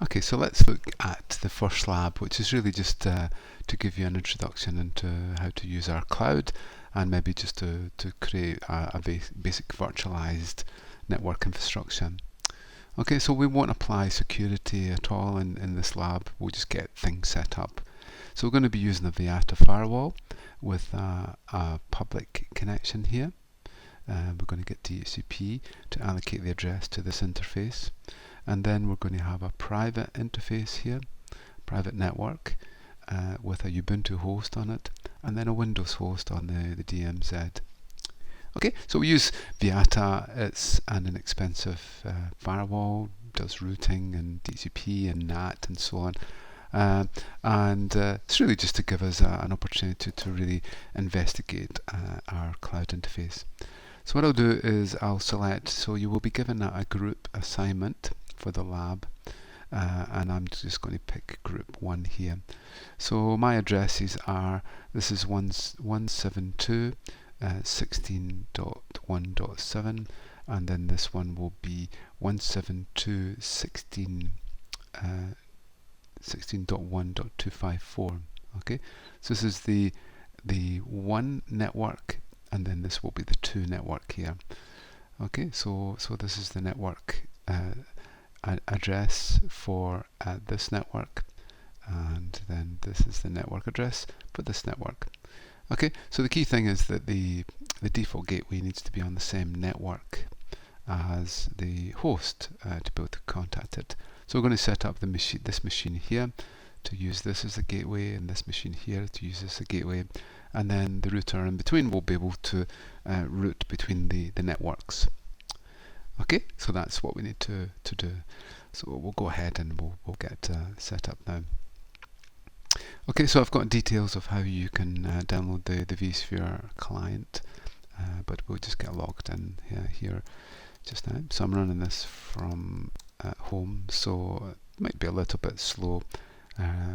Okay, so let's look at the first lab, which is really just to give you an introduction into how to use our cloud, and maybe just to create a basic virtualized network infrastructure. Okay, so we won't apply security at all in this lab, we'll just get things set up. So we're going to be using a Vyatta firewall with a public connection here. We're going to get DHCP to allocate the address to this interface. And then we're going to have a private interface here, private network, with a Ubuntu host on it, and then a Windows host on the DMZ. Okay, so we use Vyatta. It's an inexpensive firewall, does routing and DHCP and NAT and so on. It's really just to give us an opportunity to really investigate our cloud interface. So what I'll do is I'll select, so you will be given a group assignment for the lab, and I'm just going to pick group 1 here. So my addresses are, this is 172.16.1.7, and then this one will be 172.16.1.254. Okay, so this is the 1 network, and then this will be the 2 network here. Okay, so this is the network address for this network, and then this is the network address for this network. Okay, so the key thing is that the default gateway needs to be on the same network as the host to be able to contact it. So we're going to set up this machine here to use this as a gateway, and this machine here to use this as a gateway, and then the router in between will be able to route between the networks. Okay, so that's what we need to do. So we'll go ahead and we'll get set up now. Okay, so I've got details of how you can download the vSphere client, but we'll just get logged in here just now. So I'm running this from home, so it might be a little bit slow,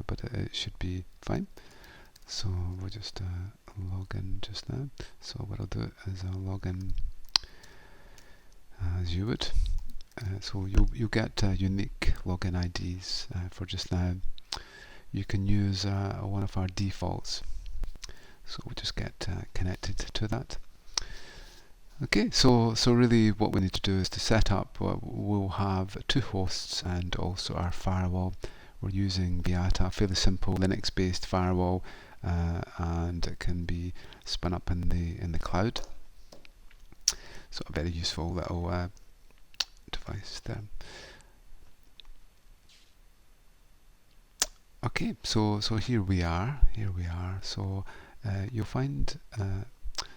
but it should be fine. So we'll just log in just now. So what I'll do is I'll log in as you would. So you'll get unique login IDs for just now. You can use one of our defaults. So we'll just get connected to that. Okay, so really what we need to do is to set up, we'll have 2 hosts and also our firewall. We're using Vyatta, a fairly simple Linux-based firewall, and it can be spun up in the cloud. So a very useful little device there. Okay, so here we are. So you'll find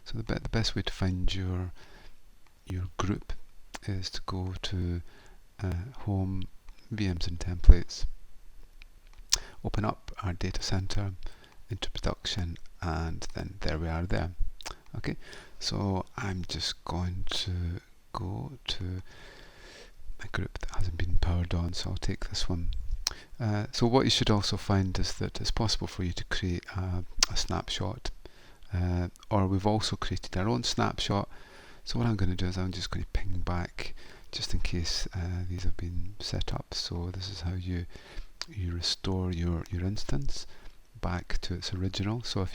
so the best way to find your group is to go to Home, VMs and Templates, open up our data center, into production, and then there we are there. Okay, so I'm just going to go to a group that hasn't been powered on, so I'll take this one. So what you should also find is that it's possible for you to create a snapshot, or we've also created our own snapshot. So what I'm going to do is I'm just going to ping back just in case these have been set up. So this is how you restore your instance back to its original. So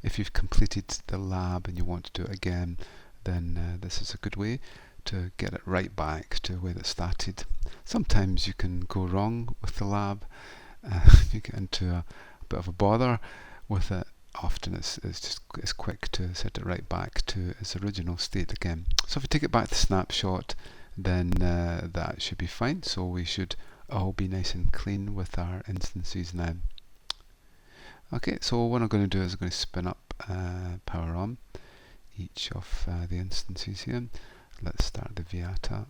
if you've completed the lab and you want to do it again, then this is a good way to get it right back to where it started. Sometimes you can go wrong with the lab. If you get into a bit of a bother with it, often it's quick to set it right back to its original state again. So if we take it back to snapshot, then that should be fine. So we should all be nice and clean with our instances now. Okay, so what I'm going to do is I'm going to spin up power on each of the instances here. Let's start the Vyatta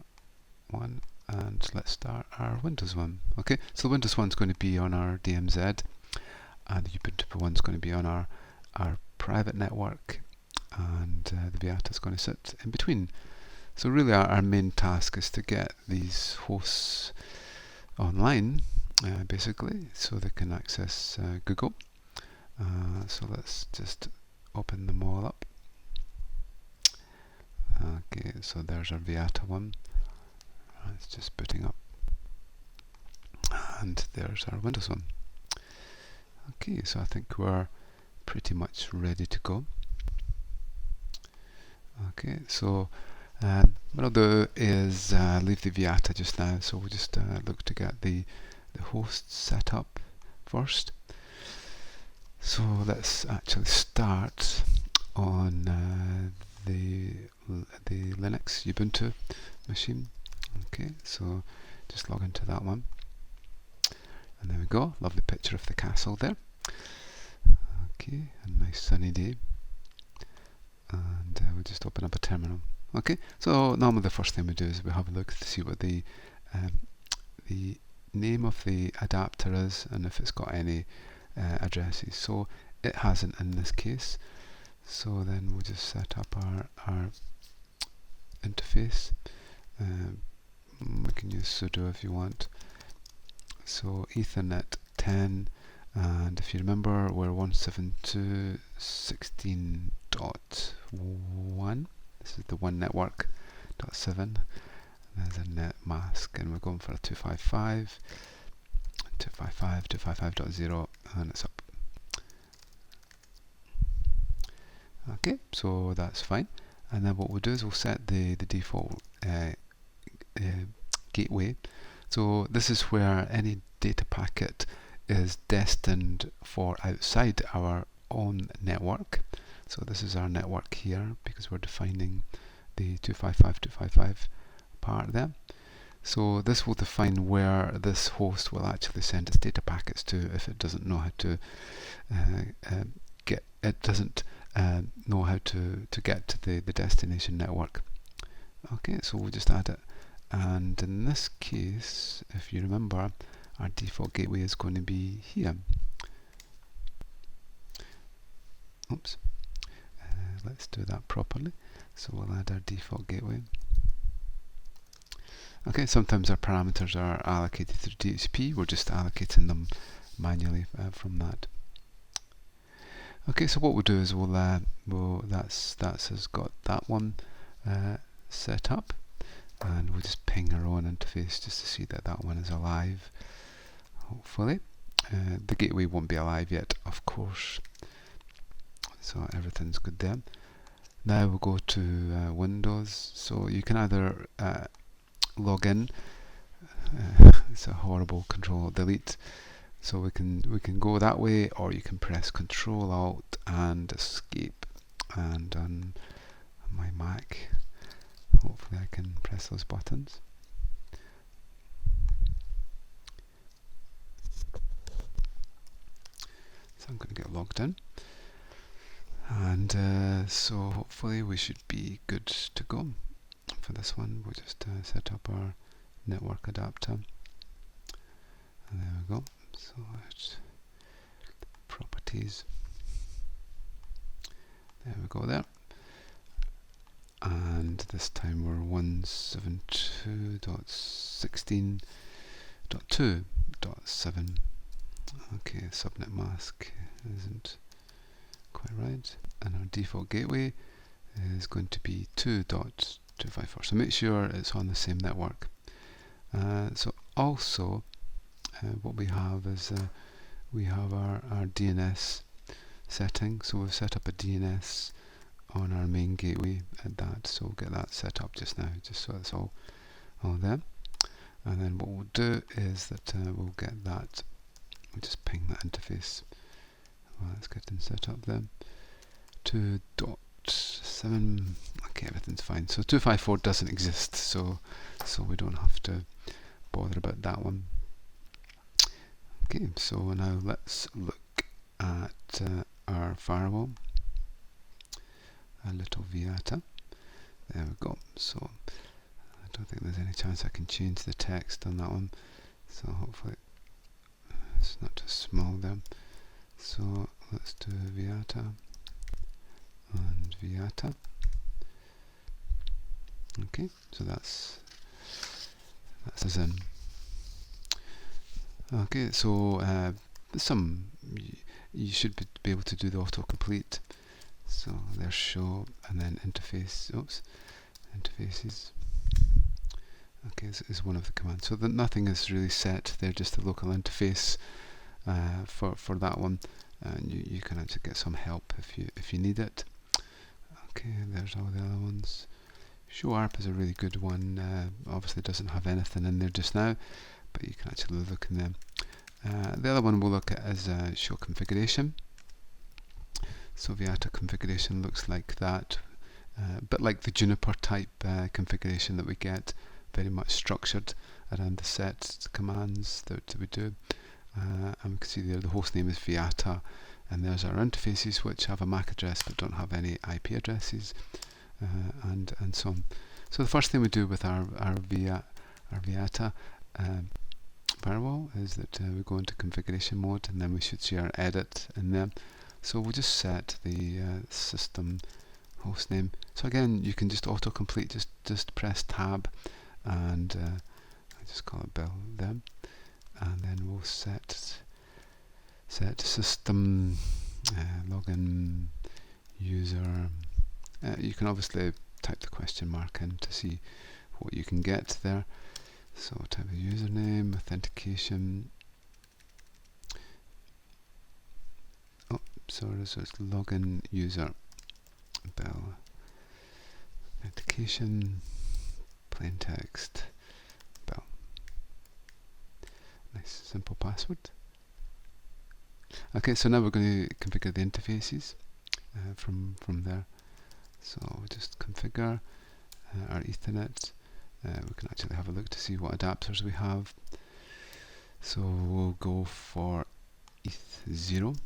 one, and let's start our Windows one. Okay, so the Windows one's going to be on our DMZ, and the Ubuntu one's going to be on our private network, and the Vyatta is going to sit in between. So really our main task is to get these hosts online, basically, so they can access Google. So let's just open them all up. Okay, so there's our Vyatta one. It's just booting up. and there's our Windows one. Okay, so I think we're pretty much ready to go. Okay, so what I'll do is leave the Vyatta just now, so we'll just look to get the host set up first. So let's actually start on the Linux Ubuntu machine. Okay, so just log into that one. And there we go, lovely picture of the castle there. Okay, a nice sunny day. And we'll just open up a terminal. Okay, so normally the first thing we do is we have a look to see what the name of the adapter is and if it's got any addresses. So it hasn't in this case. So then we'll just set up our interface. We can use sudo if you want. So Ethernet 10, and if you remember, we're 172.16.1. This is the one network .7. There's a net mask, and we're going for a 255, 255.0, and it's up. Okay, so that's fine. And then what we'll do is we'll set the default gateway. So this is where any data packet is destined for outside our own network. So this is our network here because we're defining the 255.255 part there. So this will define where this host will actually send its data packets to if it doesn't know how to know how to get to the destination network. Okay, so we'll just add it. And in this case, if you remember, our default gateway is going to be here. Oops. Let's do that properly. So we'll add our default gateway. Okay, sometimes our parameters are allocated through DHCP. We're just allocating them manually from that. Okay, so what we'll do is that's has got that one set up. And we'll just ping our own interface just to see that that one is alive, hopefully. The gateway won't be alive yet, of course. So everything's good there. Now we'll go to Windows. So you can either log in. It's a horrible Control-Delete. So we can go that way, or you can press Control-Alt and Escape. And on my Mac, hopefully I can press those buttons. So I'm going to get logged in. And so hopefully we should be good to go for this one. We'll just set up our network adapter. And there we go. So it's properties. There we go there. And this time we're 172.16.2.7. Okay, subnet mask isn't quite right. And our default gateway is going to be 2.254. So make sure it's on the same network. So also what we have is we have our DNS setting. So we've set up a DNS on our main gateway at that, so we'll get that set up just now, just so it's all there. And then what we'll do is that we'll get that, we'll just ping that interface while it's getting set up there. 2.7, okay, everything's fine. So 254 doesn't exist, so we don't have to bother about that one. Okay, so now let's look at our firewall. A little Vyatta. There we go. So I don't think there's any chance I can change the text on that one. So hopefully it's not too small there. So let's do Vyatta and Vyatta. Okay, so that's as in. Okay, so you should be able to do the autocomplete. So there's show and then interface, interfaces, Okay, is one of the commands. So that nothing is really set. They're just the local interface for that one, and you can actually get some help if you need it. Okay, there's all the other ones. Show ARP is a really good one. Obviously doesn't have anything in there just now, but you can actually look in them. The other one we'll look at is show configuration. So Vyatta configuration looks like that, but like the Juniper type configuration that we get, very much structured around the set commands that we do. And we can see there the host name is Vyatta, and there's our interfaces which have a MAC address but don't have any IP addresses, and so on. So the first thing we do with our Vyatta firewall is that we go into configuration mode, and then we should see our edit in there. So we'll just set the system host name. So again, you can just autocomplete, just press tab, and I just call it Bill there, and then we'll set system login user. You can obviously type the question mark in to see what you can get there. So type a username, authentication. Oh, sorry, so it's login user, Bill, authentication, plain text, Bill. Nice simple password. Okay, so now we're going to configure the interfaces from there. So we'll just configure our Ethernet. We can actually have a look to see what adapters we have. So we'll go for ETH0,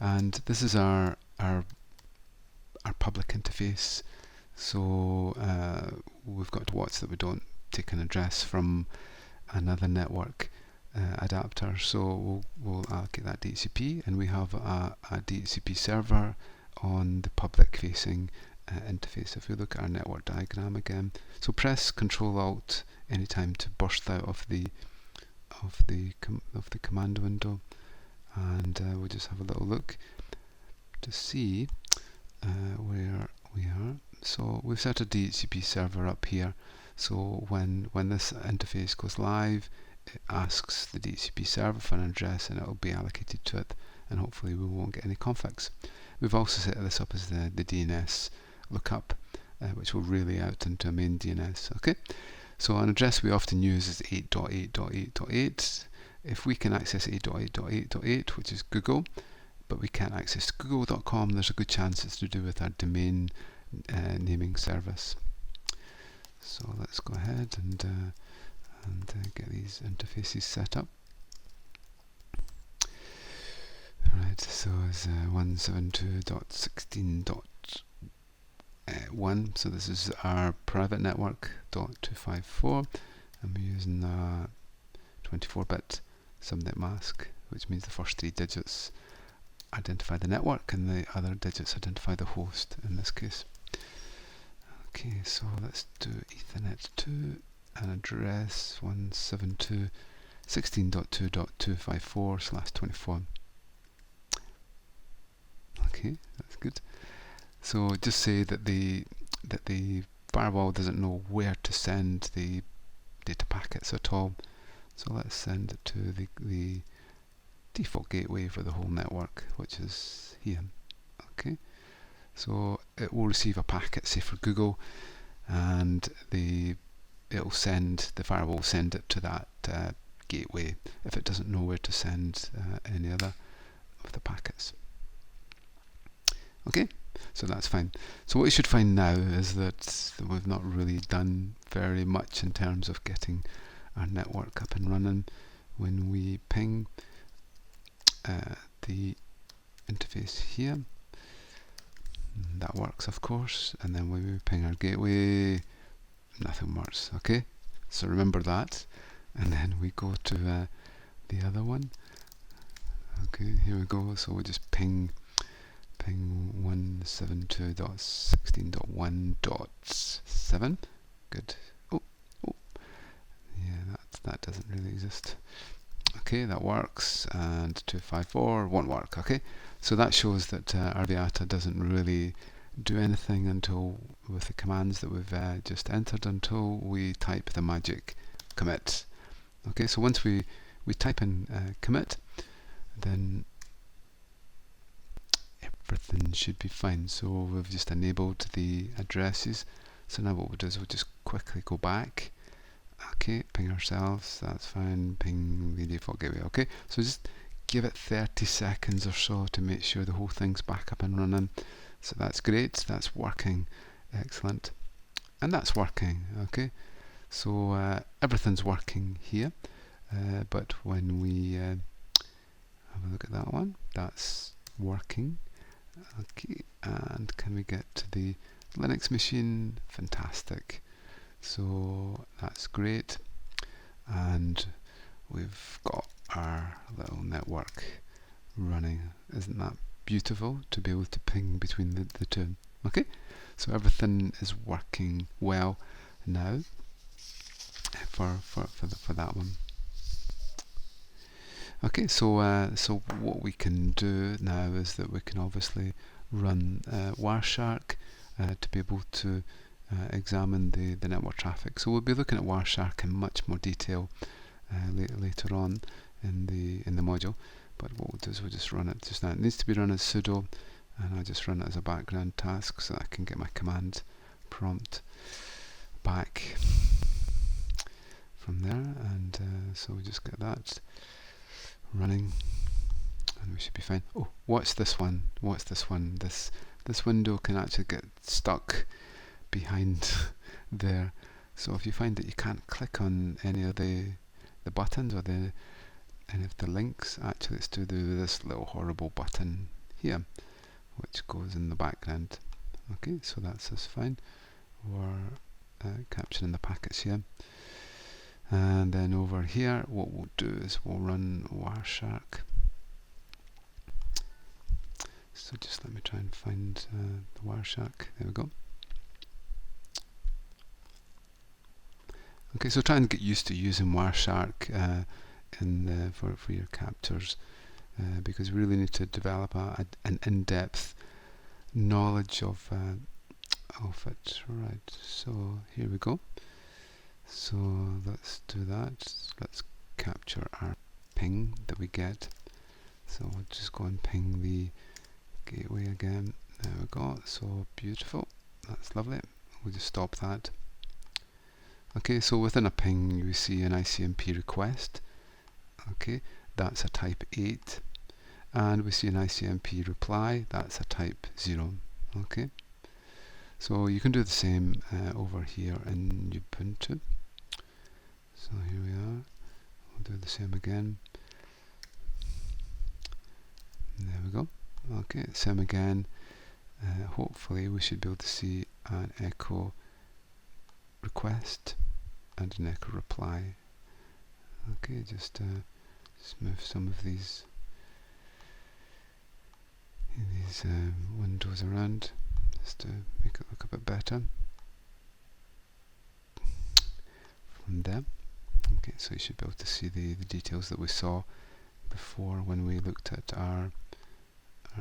and this is our public interface. So we've got to watch that we don't take an address from another network adapter. So we'll allocate that DHCP, and we have a DHCP server on the public facing interface. If we look at our network diagram again, so press Control Alt anytime to burst out of the command window, and we'll just have a little look to see where we are. So we've set a DHCP server up here. So when this interface goes live, it asks the DHCP server for an address, and it will be allocated to it, and hopefully we won't get any conflicts. We've also set this up as the DNS lookup, which will relay out into a main DNS. Okay, so an address we often use is 8.8.8.8. If we can access 8.8.8.8, which is Google, but we can't access google.com, there's a good chance it's to do with our domain naming service. So let's go ahead and get these interfaces set up. Right, so it's 172.16.1, so this is our private network, .254, and we're using a 24-bit subnet mask, which means the first 3 digits identify the network and the other digits identify the host in this case. Okay, so let's do Ethernet 2, and address 172.16.2.254/24. Okay, that's good. So just say that the firewall doesn't know where to send the data packets at all. So let's send it to the default gateway for the whole network, which is here. Okay, so it will receive a packet, say for Google, and the firewall will send it to that gateway if it doesn't know where to send any other of the packets. Okay, so that's fine. So what you should find now is that we've not really done very much in terms of getting our network up and running. When we ping the interface here, that works of course, and then when we ping our gateway, nothing works. Okay, so remember that, and then we go to the other one. Okay, here we go. So we just ping 172.16.1.7. Good. Oh, yeah, that doesn't really exist. Okay, that works, and 254 won't work. Okay, so that shows that our Vyatta doesn't really do anything until, with the commands that we've just entered, until we type the magic commit. Okay, so once we type in commit, then everything should be fine. So we've just enabled the addresses. So now what we'll do is we'll just quickly go back. Okay, ping ourselves, that's fine, ping the default gateway. Okay, so just give it 30 seconds or so to make sure the whole thing's back up and running. So that's great, that's working, excellent, and that's working. Okay, so everything's working here, but when we have a look at that one, that's working. Okay, and can we get to the Linux machine? Fantastic. So that's great, and we've got our little network running. Isn't that beautiful to be able to ping between the two? Okay, so everything is working well now for that one. Okay, so so what we can do now is that we can obviously run Wireshark to be able to examine the network traffic. So we'll be looking at Wireshark in much more detail later on in the module. But what we'll do is we'll just run it just now. It needs to be run as sudo, and I'll just run it as a background task so that I can get my command prompt back from there. And so we just get that running, and we should be fine. Oh, what's this one? What's this one? This window can actually get stuck behind there. So if you find that you can't click on any of the buttons or any of the links, actually it's to do with this little horrible button here, which goes in the background. Okay, so that's us fine. We're capturing the packets here. And then over here, what we'll do is we'll run Wireshark. So just let me try and find the Wireshark. There we go. Okay, so try and get used to using Wireshark for your captures, because we really need to develop an in-depth knowledge of it. Right, so here we go. So let's do that. Let's capture our ping that we get. So we'll just go and ping the gateway again. There we go. So beautiful. That's lovely. We'll just stop that. Okay, so within a ping you see an ICMP request. Okay, that's a type 8. And we see an ICMP reply. That's a type 0. Okay, so you can do the same over here in Ubuntu. So here we are. We'll do the same again. There we go. Okay, same again. Hopefully we should be able to see an echo request and an echo reply. Okay, just move some of these windows around just to make it look a bit better. From there. Okay, so you should be able to see the details that we saw before when we looked at our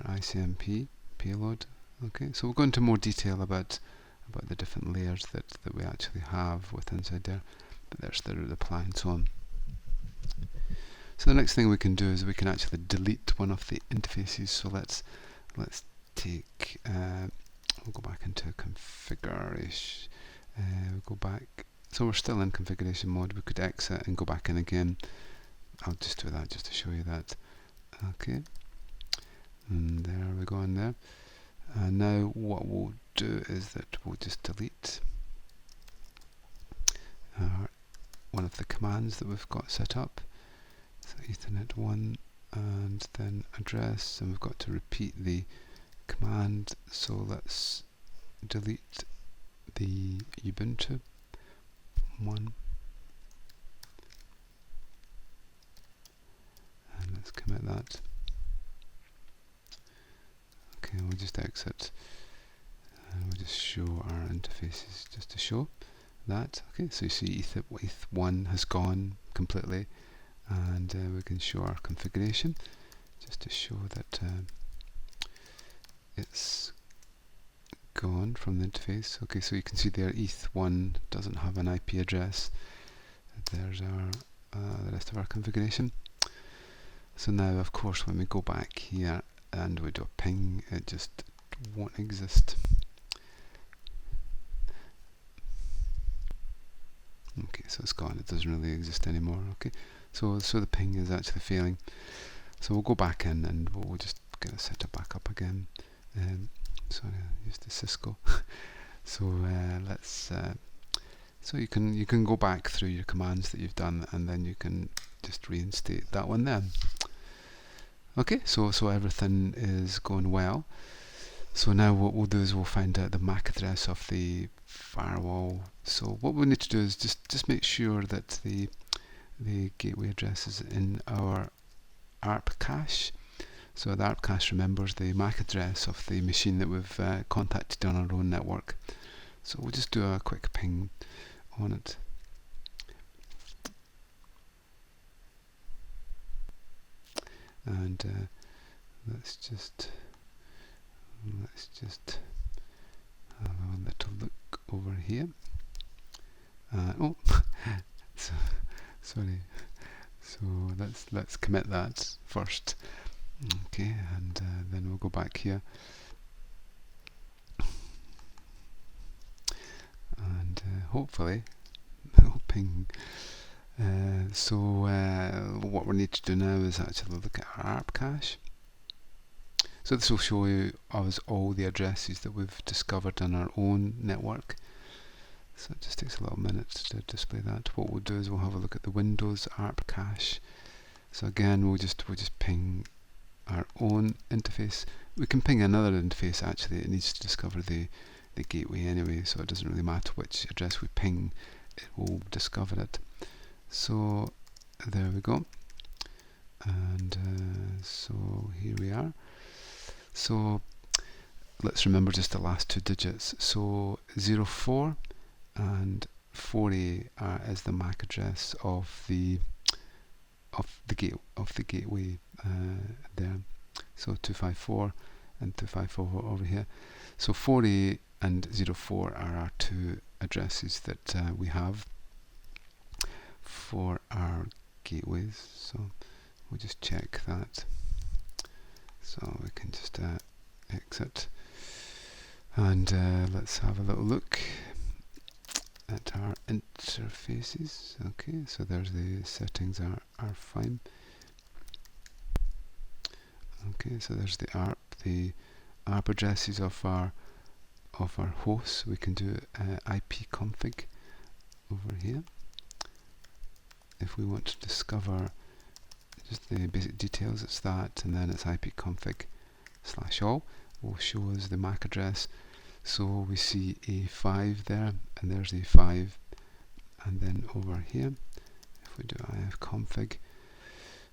ICMP payload. Okay, so we'll go into more detail about the different layers that we actually have with inside there, but there's the reply and so on. So the next thing we can do is we can actually delete one of the interfaces. So let's take we'll go back into configuration. We'll go back. So we're still in configuration mode. We could exit and go back in again. I'll just do that just to show you that. Okay, and there we go in there. And now what we'll do is that we'll just delete one of the commands that we've got set up. So Ethernet 1 and then address, and we've got to repeat the command. So let's delete the Ubuntu 1 and let's commit that. Okay, we'll just exit and we'll just show our interfaces just to show that. Okay, so you see ETH1 has gone completely, and we can show our configuration just to show that it's gone from the interface. Okay, so you can see there ETH1 doesn't have an IP address. There's our the rest of our configuration. So now, of course, when we go back here and we do a ping, it just won't exist. Okay, so it's gone. It doesn't really exist anymore. Okay, so the ping is actually failing. So we'll go back in and we'll just get it set it back up again. Sorry, I used the Cisco. So let's. So you can go back through your commands that you've done, and then you can just reinstate that one there. Okay, so everything is going well. So now what we'll do is we'll find out the MAC address of the firewall. So what we need to do is just make sure that the gateway address is in our ARP cache. So the ARP cache remembers the MAC address of the machine that we've contacted on our own network. So we'll just do a quick ping on it. And let's just have a little look over here. Oh, sorry. So let's commit that first. Okay, and then we'll go back here. And hopefully it'll ping. So what we need to do now is actually look at our ARP cache. So this will show you us all the addresses that we've discovered on our own network. So it just takes a little minute to display that. What we'll do is we'll have a look at the Windows ARP cache. So again, we'll just ping our own interface. We can ping another interface actually. It needs to discover the gateway anyway, so it doesn't really matter which address we ping, it will discover it. So there we go. And so here we are. So let's remember just the last two digits. So 04 and 4A is the MAC address of the gateway there. So 254 and 254 over here. So 4A and 04 are our two addresses that we have for our gateways. So we'll just check that. So we can just exit, and let's have a little look at our interfaces. Okay, so there's the settings are fine. Okay, so there's the ARP addresses of our hosts. We can do IP config over here if we want to discover just the basic details. It's that, and then it's IP config /all will show us the MAC address. So we see A5 there, and there's A5, and then over here if we do ifconfig,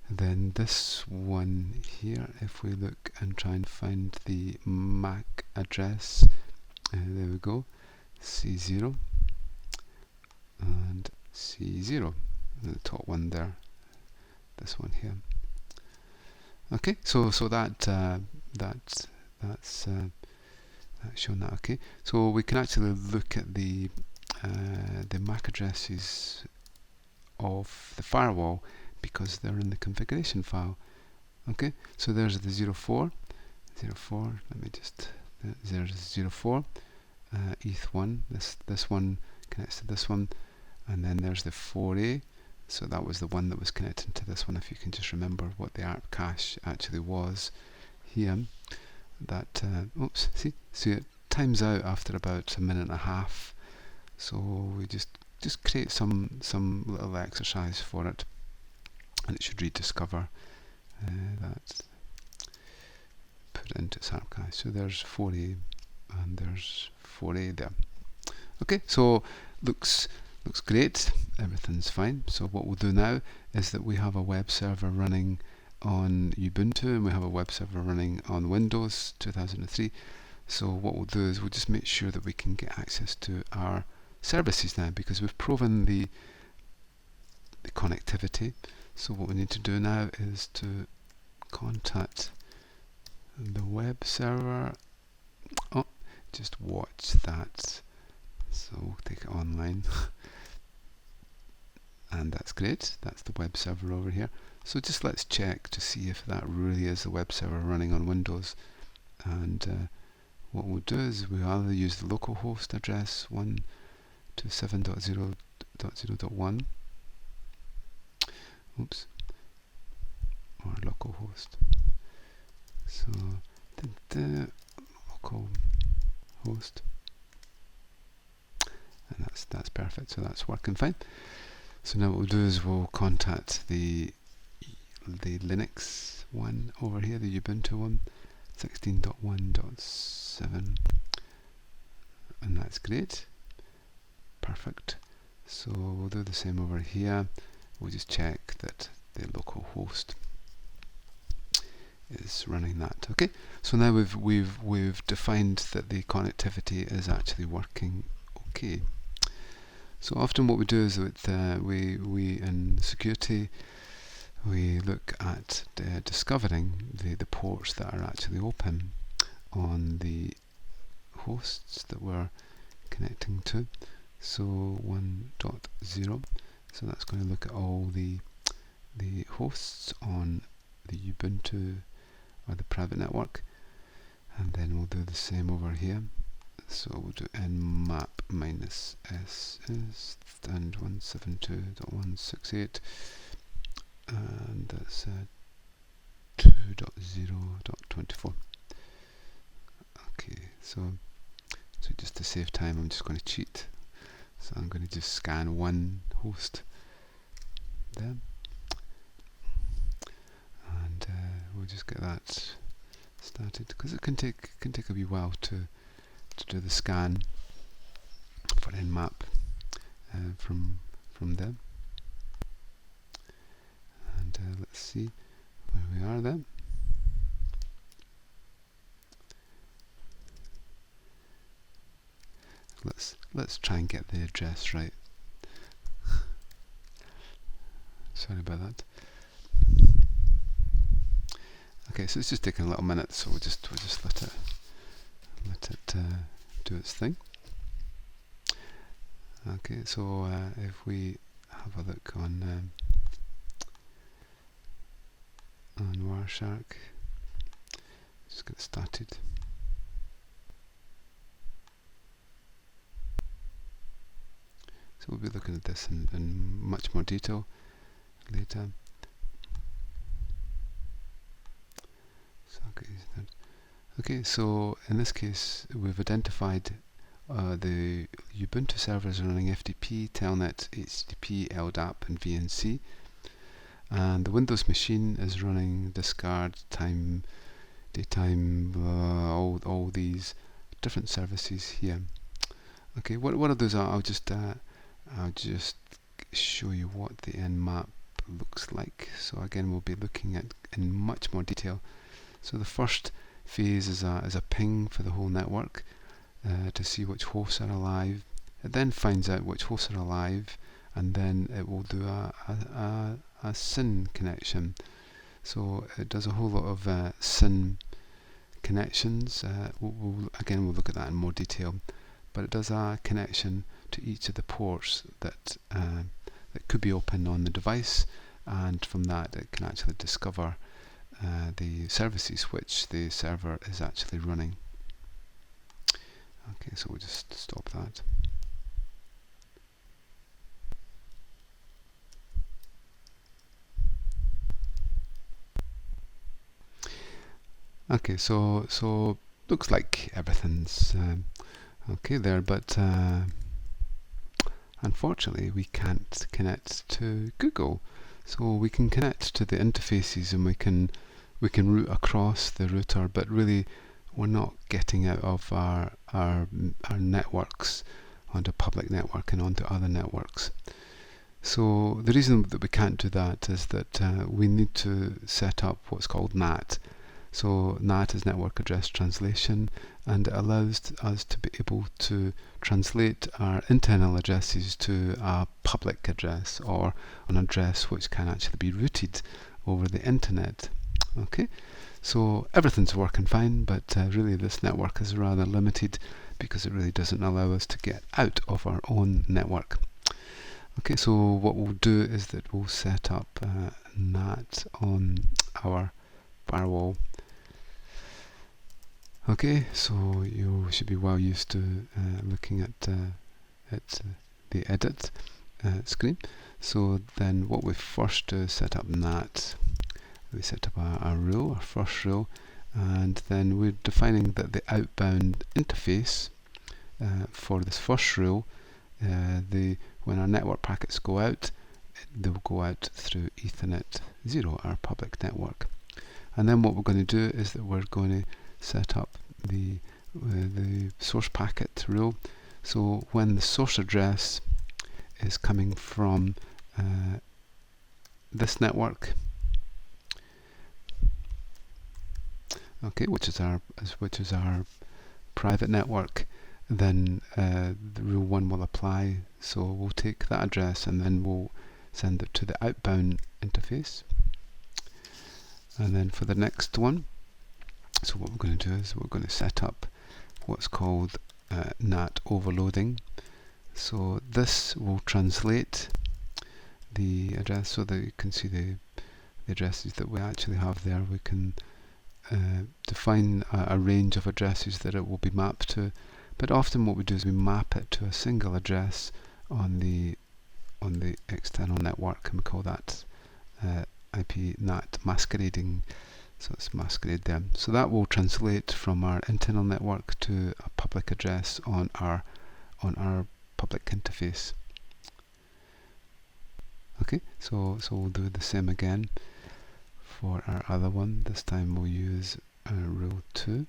then this one here, if we look and try and find the MAC address, there we go, C0 and C0, the top one there, this one here. Okay, so that's shown that. Okay, so we can actually look at the MAC addresses of the firewall because they're in the configuration file. Okay, so there's the 04, let me just, there's 04, ETH1, this one connects to this one, and then there's the 4A, so that was the one that was connected to this one, if you can just remember what the ARP cache actually was here. That, oops, see it times out after about a minute and a half, so we just create some little exercise for it, and it should rediscover that, put it into its ARP cache. So there's 4A and there's 4A there. Okay, so looks great, everything's fine. So what we'll do now is that we have a web server running on Ubuntu and we have a web server running on Windows 2003. So what we'll do is we'll just make sure that we can get access to our services now, because we've proven the connectivity. So what we need to do now is to contact the web server. Oh, just watch that. So we'll take it online. And that's great. That's the web server over here. So just let's check to see if that really is the web server running on Windows. And what we'll do is we'll either use the localhost address 127.0.0.1, oops, or localhost. So the localhost, and that's perfect. So that's working fine. So now what we'll do is we'll contact the Linux one over here, the Ubuntu one, 16.1.7, and that's great. Perfect. So we'll do the same over here. We'll just check that the local host is running that. Okay. So now we've defined that the connectivity is actually working okay. So often what we do is that we in security we look at discovering the ports that are actually open on the hosts that we're connecting to. So 1.0, so that's going to look at all the hosts on the Ubuntu or the private network, and then we'll do the same over here. So we'll do nmap -s is and 172.168, and that's 2.0.24. Okay, so just to save time, I'm just going to cheat. So I'm going to just scan one host there, and we'll just get that started, because it can take a wee while to do the scan for nmap from there. And let's see where we are there. Let's try and get the address right. Sorry about that. Okay, so it's just taking a little minute, so we'll just let it do its thing. Okay, so if we have a look on Wireshark, just get started. So we'll be looking at this in much more detail later. So, okay, so in this case we've identified the Ubuntu servers running FTP, Telnet, HTTP, LDAP and VNC, and the Windows machine is running discard, time, daytime, all these different services here. Okay, what are those? I'll just show you what the nmap looks like. So again, we'll be looking at in much more detail. So the first phase is a ping for the whole network to see which hosts are alive. It then finds out which hosts are alive, and then it will do a SYN connection. So it does a whole lot of SYN connections. We'll look at that in more detail. But it does a connection to each of the ports that could be open on the device, and from that it can actually discover the services which the server is actually running. Okay, so we'll just stop that. Okay, so looks like everything's okay there, but unfortunately we can't connect to Google. So we can connect to the interfaces, and we can route across the router, but really we're not getting out of our networks onto a public network and onto other networks. So the reason that we can't do that is that we need to set up what's called NAT. So NAT is Network Address Translation, and it allows us to be able to translate our internal addresses to a public address, or an address which can actually be routed over the internet. Okay, so everything's working fine, but really this network is rather limited. because it really doesn't allow us to get out of our own network. Okay, so what we'll do is that we'll set up NAT on our firewall. Okay, so you should be well used to looking at the edit screen. So then what we first do is set up NAT. We set up a rule, our first rule, and then we're defining that the outbound interface for this first rule, when our network packets go out, they will go out through Ethernet 0, our public network. And then what we're going to do is that we're going to set up the source packet rule. So when the source address is coming from this network, okay, which is our private network, then the rule 1 will apply. So we'll take that address and then we'll send it to the outbound interface. And then for the next one, so what we're going to do is we're going to set up what's called NAT overloading. So this will translate the address so that you can see the addresses that we actually have there. We can define a range of addresses that it will be mapped to, but often what we do is we map it to a single address on the external network, and we call that IP NAT masquerading. So it's masquerade there. So that will translate from our internal network to a public address on our public interface. Okay, so we'll do the same again for our other one. This time we'll use rule 2.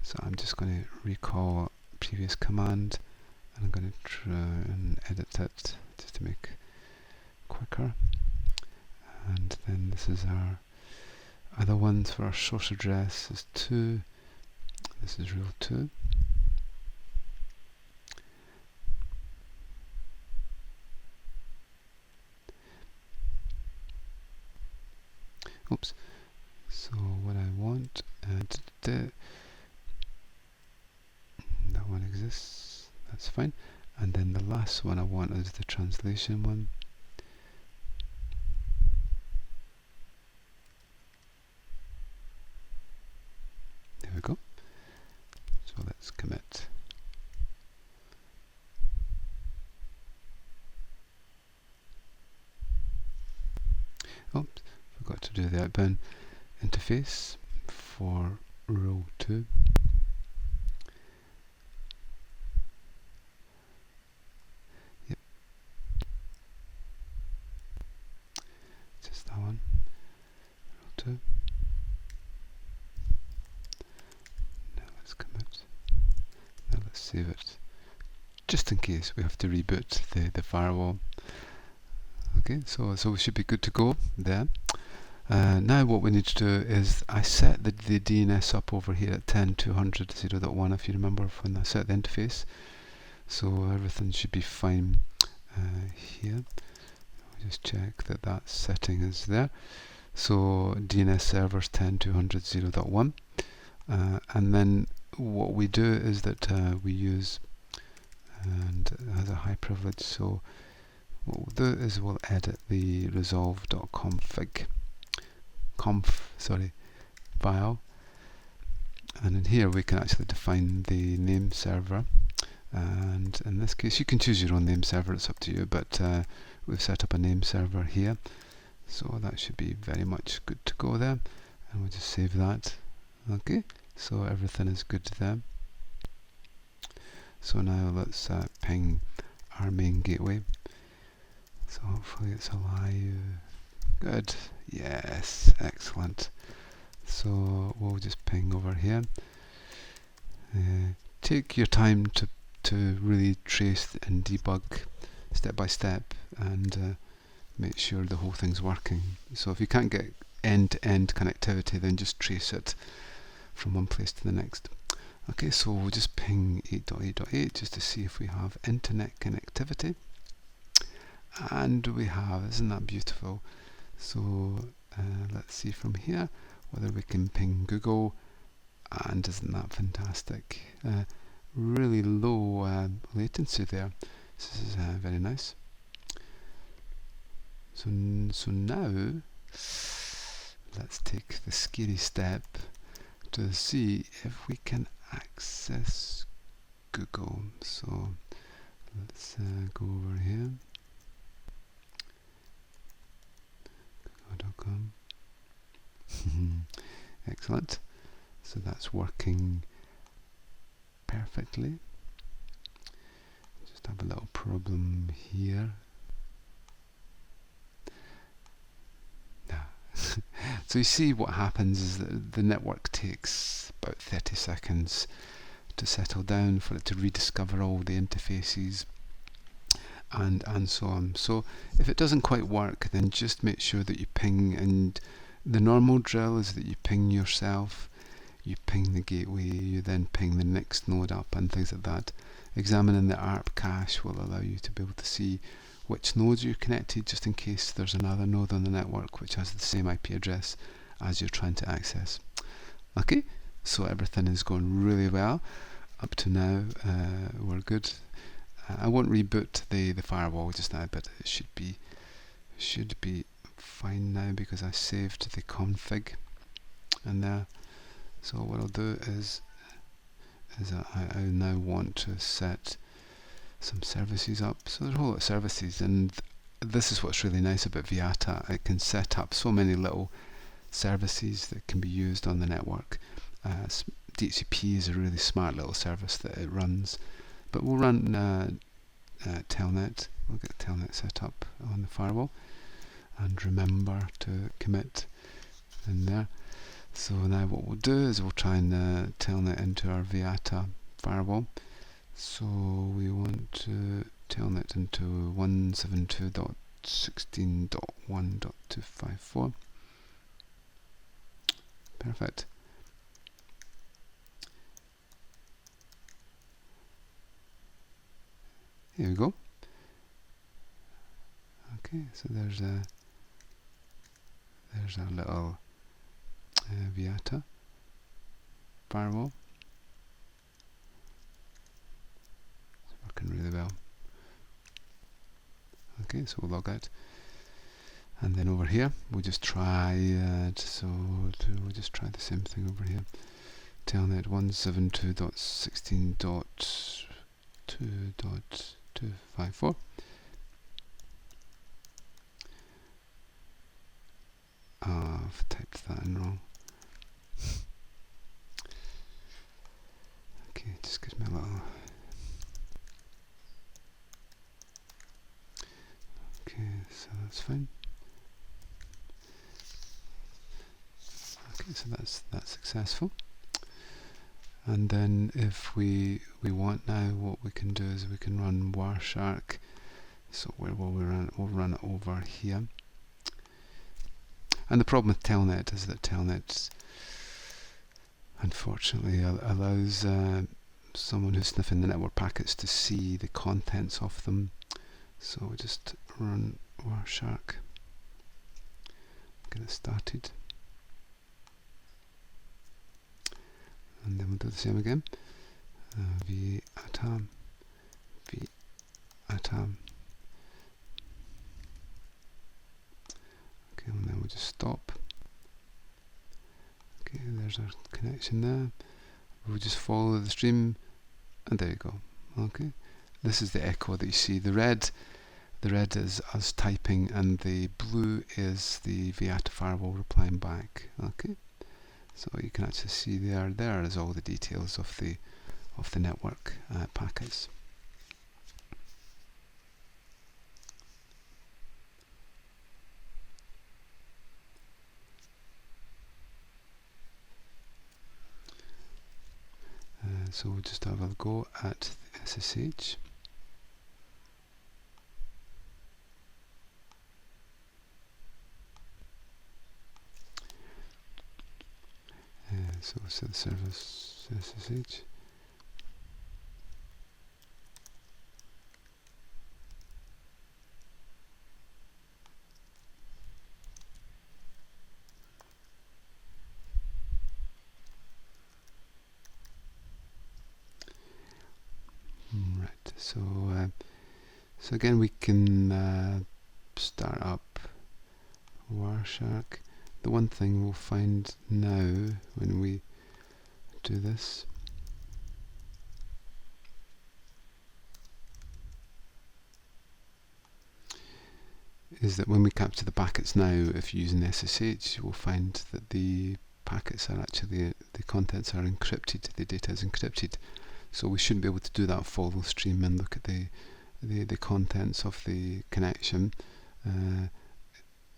So I'm just going to recall a previous command, and I'm going to try and edit it just to make it quicker. And then this is our other ones for our source address is 2. This is rule 2. Oops. So what I want to do, that one exists, that's fine. And then the last one I want is the translation one. There we go. So let's commit. Oops, forgot to do the outbound interface for rule 2. Yep. Just that one. Rule 2. Now let's commit. Now let's save it. Just in case we have to reboot the firewall. Okay, so we should be good to go there. Now what we need to do is I set the DNS up over here at 10.200.0.1 if you remember when I set the interface. So everything should be fine here. I'll just check that that setting is there. So DNS servers 10.200.0.1 and then what we do is that we use, and it has a high privilege, so what we'll do is we'll edit the resolve.config file, and in here we can actually define the name server, and in this case you can choose your own name server, it's up to you, but we've set up a name server here, so that should be very much good to go there, and we'll just save that. Okay, so everything is good there. So now let's ping our main gateway. So hopefully it's alive. Good. Yes, excellent. So we'll just ping over here. Take your time to really trace and debug step by step and make sure the whole thing's working. So if you can't get end-to-end connectivity, then just trace it from one place to the next. Okay, so we'll just ping 8.8.8 just to see if we have internet connectivity. And we have, isn't that beautiful? So let's see from here whether we can ping Google And isn't that fantastic? Really low latency there. This is very nice. So now let's take the scary step to see if we can access Google. So let's go over here. Google.com. Excellent. So that's working perfectly. Just have a little problem here. So you see what happens is that the network takes about 30 seconds to settle down, for it to rediscover all the interfaces and so on. So if it doesn't quite work, then just make sure that you ping, and the normal drill is that you ping yourself, you ping the gateway, you then ping the next node up and things like that. Examining the ARP cache will allow you to be able to see which nodes you're connected, just in case there's another node on the network which has the same IP address as you're trying to access. Okay, so everything is going really well up to now. We're good. I won't reboot the firewall just now, but it should be fine now because I saved the config in there. So what I'll do is I now want to set some services up. So there's a whole lot of services, and this is what's really nice about Vyatta. It can set up so many little services that can be used on the network. DHCP is a really smart little service that it runs, but we'll run telnet. We'll get telnet set up on the firewall, and remember to commit in there. So now what we'll do is we'll try and telnet into our Vyatta firewall. So we want to telnet into 172.16.1.254. Perfect. Here we go. Okay, so there's our little Vyatta firewall. It's working really well. Okay, so we'll log out, and then over here we'll just try we'll just try the same thing over here. Telnet 172.16.2.254. I've typed that in wrong. Okay, just gives me a little. Okay, so that's fine. Okay, so that's successful. And then if we want now, what we can do is we can run Wireshark. So where will we run? We'll run it over here. And the problem with telnet is that telnet unfortunately allows someone who's sniffing the network packets to see the contents of them. So we'll just run Wireshark, get it started, and then we'll do the same again. Vyatta. Okay, and then we'll just stop. Okay, there's our connection there. We'll just follow the stream, and there you go. Okay, this is the echo that you see. The red is us typing, and the blue is the Vyatta firewall replying back. Okay, so you can actually see there is all the details of the network packets. So we'll just have a go at the SSH. So we'll set the service SSH. So so again, we can start up Wireshark. The one thing we'll find now when we do this is that when we capture the packets now, if you're using SSH, you will find that the packets are actually, the contents are encrypted, the data is encrypted. So we shouldn't be able to do that follow stream and look at the contents of the connection.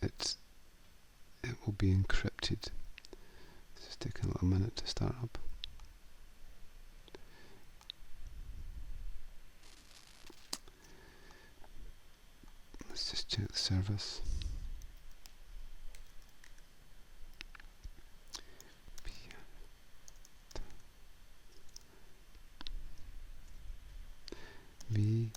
It will be encrypted. It's just taking a little minute to start up. Let's just check the service. Vyatta.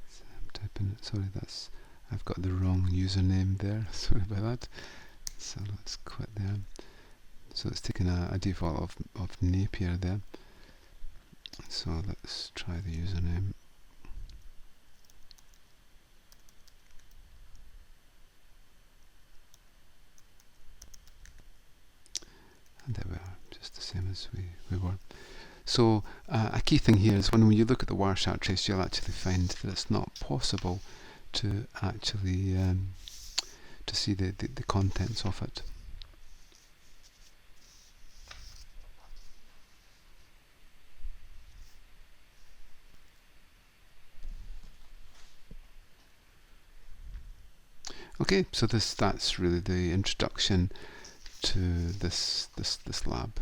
So I'm typing it. Sorry, I've got the wrong username there. Sorry about that. So let's quit there. So it's taking a default of Napier there. So let's try the username. And there we are, just the same as we were. So a key thing here is when you look at the Wireshark trace, you'll actually find that it's not possible to actually to see the contents of it. Okay, so that's really the introduction to this lab.